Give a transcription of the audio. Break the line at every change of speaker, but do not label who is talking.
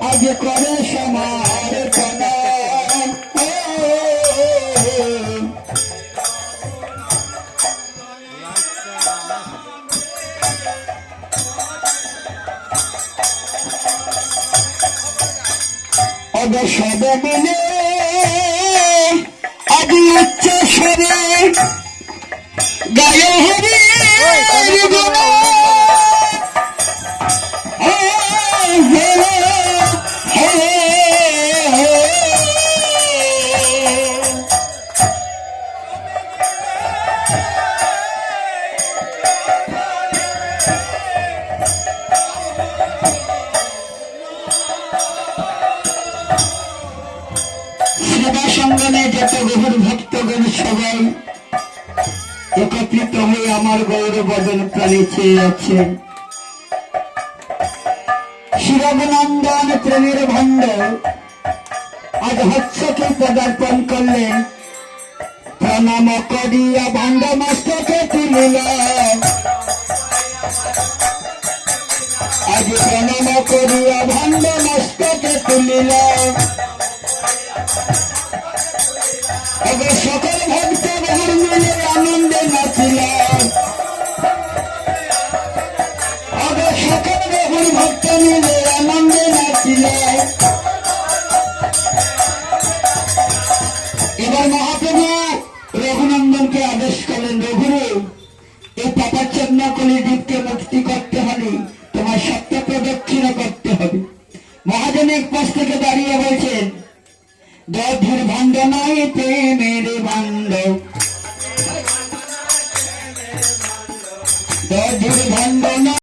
আজ করে সমার সব মিলে আজ উচ্চ স্বরে গায়ে হরি সঙ্গনে যত গভীর ভক্তগণ সবাই একত্রিত হয়ে আমার গৌর বদন প্রাণে চেয়ে আছেন। শিরবনন্দন প্রেমের ভণ্ড আজ হচ্ছকে পদার্পণ করলেন। প্রণাম করিয়া ভণ্ড মস্তকে তুলিল, আজ প্রণাম করিয়া ভণ্ড মস্তকে তুলিল। সকল ভক্ত বহু মিলে আনন্দে নাচিল, সকল বহু ভক্ত মিলে আনন্দে নাচিল। এবার মহাপ্রভু রঘুনন্দনকে আদেশ করলেন, রঘুরে এই পাপাচ্ছন্ন কলিযুগকে মুক্তি করতে হলে তোমার সত্য প্রদক্ষিণ করতে হবে। মহাজনের পাশ থেকে দাঁড়িয়ে বলছেন, দধির ভাণ্ড নাই প্রেমের ভাণ্ড, দধির ভাণ্ড নাই।